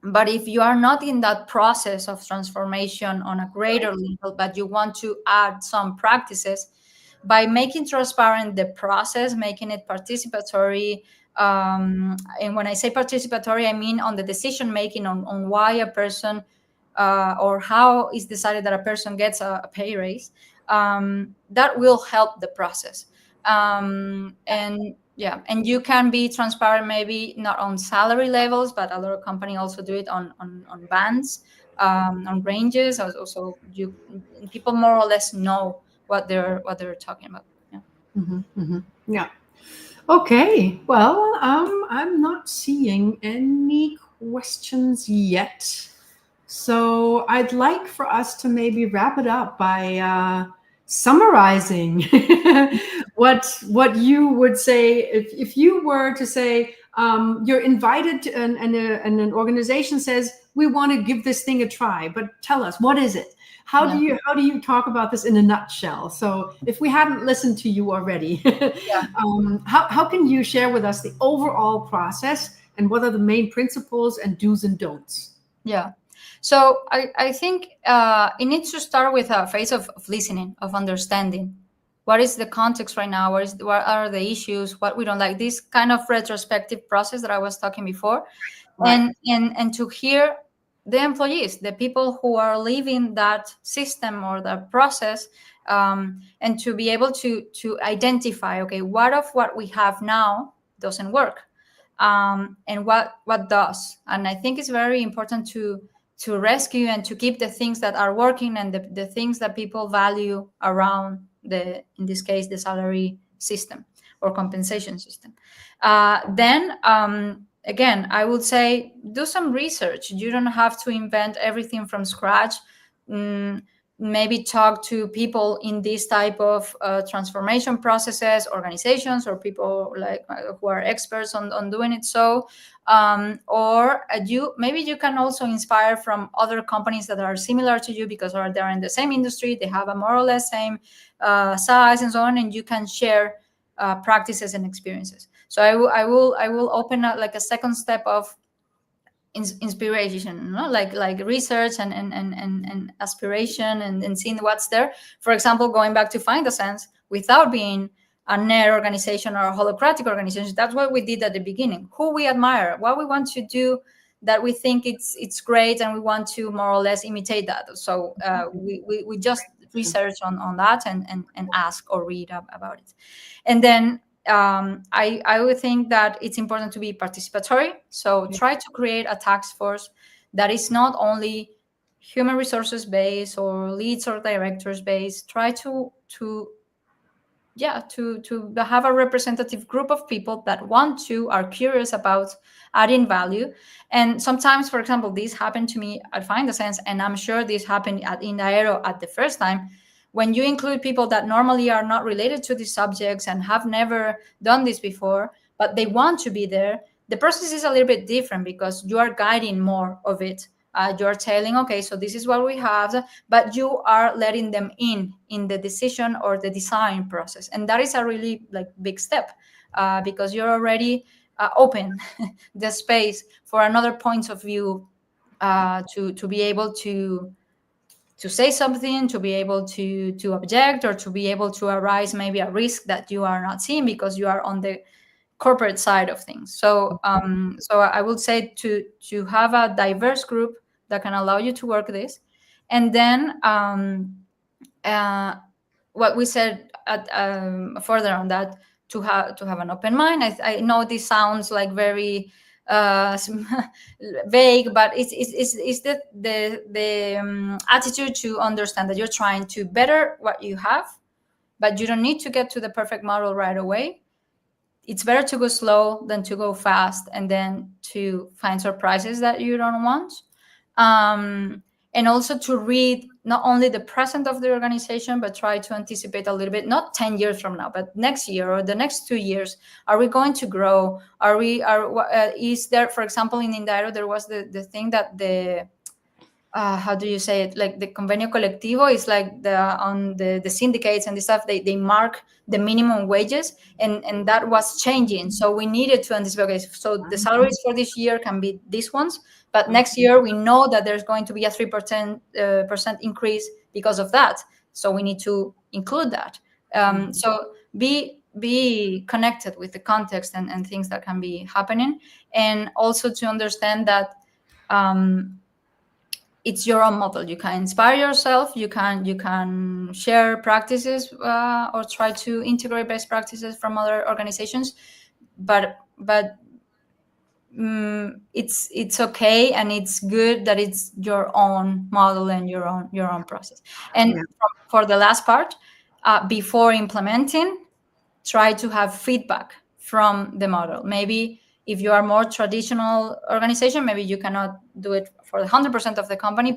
But if you are not in that process of transformation on a greater level, but you want to add some practices, by making transparent the process, making it participatory, and when I say participatory, I mean on the decision making, on why a person or how is decided that a person gets a pay raise, that will help the process. And you can be transparent, maybe not on salary levels, but a lot of companies also do it on bands, on ranges. Also, people more or less know what they're talking about. Yeah. Okay. Well, I'm not seeing any questions yet, so I'd like for us to maybe wrap it up by summarizing what you would say if you were to say you're invited to, and an organization says we want to give this thing a try, but tell us, what is it? How do you talk about this in a nutshell? So if we hadn't listened to you already, how can you share with us the overall process and what are the main principles and do's and don'ts? Yeah. So I think it needs to start with a phase of listening, of understanding. What is the context right now? What are the issues? What we don't like? This kind of retrospective process that I was talking before, right. and to hear the employees, the people who are living that system or that process, and to be able to identify, okay, what of what we have now doesn't work, and what does. And I think it's very important to rescue and to keep the things that are working and the things that people value around in this case, the salary system or compensation system. Then again, I would say do some research. You don't have to invent everything from scratch. Maybe talk to people in this type of transformation processes, organizations, or people like who are experts on doing it. So, or maybe you can also inspire from other companies that are similar to you because they're in the same industry, they have a more or less same size and so on, and you can share practices and experiences. So I will open up like a second step of inspiration, like research and aspiration and seeing what's there. For example, going back to 𝗨𝗯𝗆 without being a NER organization or a holocratic organization, that's what we did at the beginning. Who we admire, what we want to do that we think it's great, and we want to more or less imitate that. So we just research on that and ask or read about it. And then I would think that it's important to be participatory. So try to create a task force that is not only human resources based or leads or directors based. Try to have a representative group of people that are curious about adding value. And sometimes, for example, this happened to me at 𝗨𝗯𝗆, and I'm sure this happened at 𝗨𝗨 at the first time. When you include people that normally are not related to these subjects and have never done this before, but they want to be there, the process is a little bit different because you are guiding more of it. You are telling, okay, so this is what we have, but you are letting them in the decision or the design process. And that is a really big step because you're already open the space for another point of view to be able to say something, to be able to object, or to be able to arise maybe a risk that you are not seeing because you are on the corporate side of things. So so I would say to have a diverse group that can allow you to work this. And then what we said further on that, to have an open mind. I know this sounds like very vague, but it's the attitude to understand that you're trying to better what you have, but you don't need to get to the perfect model right away. It's better to go slow than to go fast and then to find surprises that you don't want. And also to read not only the present of the organization, but try to anticipate a little bit, not 10 years from now, but next year or the next 2 years. Are we going to grow? Is there, for example, in 𝗨𝗨, there was the thing that how do you say it? Like the convenio colectivo is like on the syndicates and the stuff, they mark the minimum wages, and that was changing. So we needed to anticipate, okay, so the salaries for this year can be these ones, but next year we know that there's going to be a 3% increase because of that. So we need to include that. So be connected with the context and things that can be happening, and also to understand that it's your own model. You can inspire yourself. You can share practices or try to integrate best practices from other organizations, but it's okay, and it's good that it's your own model and your own process. And for the last part, before implementing, try to have feedback from the model. Maybe if you are more traditional organization, maybe you cannot do it for the 100% of the company,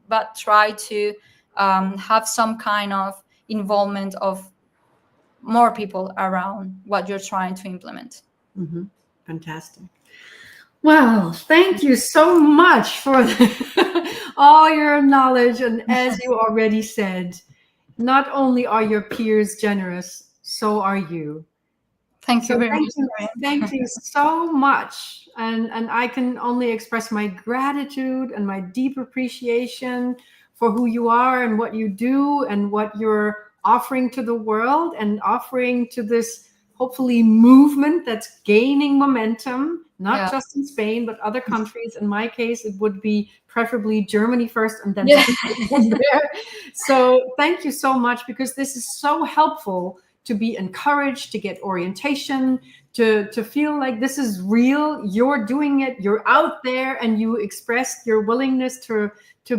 but try to have some kind of involvement of more people around what you're trying to implement. Mm-hmm. Fantastic. Well, thank you so much for all your knowledge. And as you already said, not only are your peers generous, so are you. Thank you very much. Thank you so much. And I can only express my gratitude and my deep appreciation for who you are and what you do and what you're offering to the world and offering to this hopefully movement that's gaining momentum, not just in Spain, but other countries. In my case, it would be preferably Germany first and then there. So thank you so much, because this is so helpful to be encouraged, to get orientation, to feel like this is real, you're doing it, you're out there, and you expressed your willingness to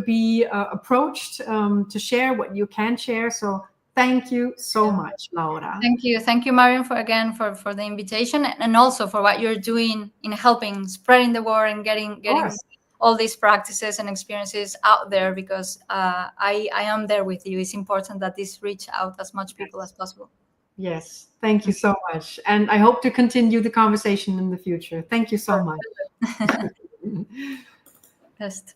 be approached, to share what you can share. So thank you so much, Laura. Thank you, Marion, for the invitation, and also for what you're doing in helping spreading the word and getting all these practices and experiences out there, because I am there with you. It's important that this reach out as much people as possible. Yes, thank you so much. And I hope to continue the conversation in the future. Thank you so much. Best.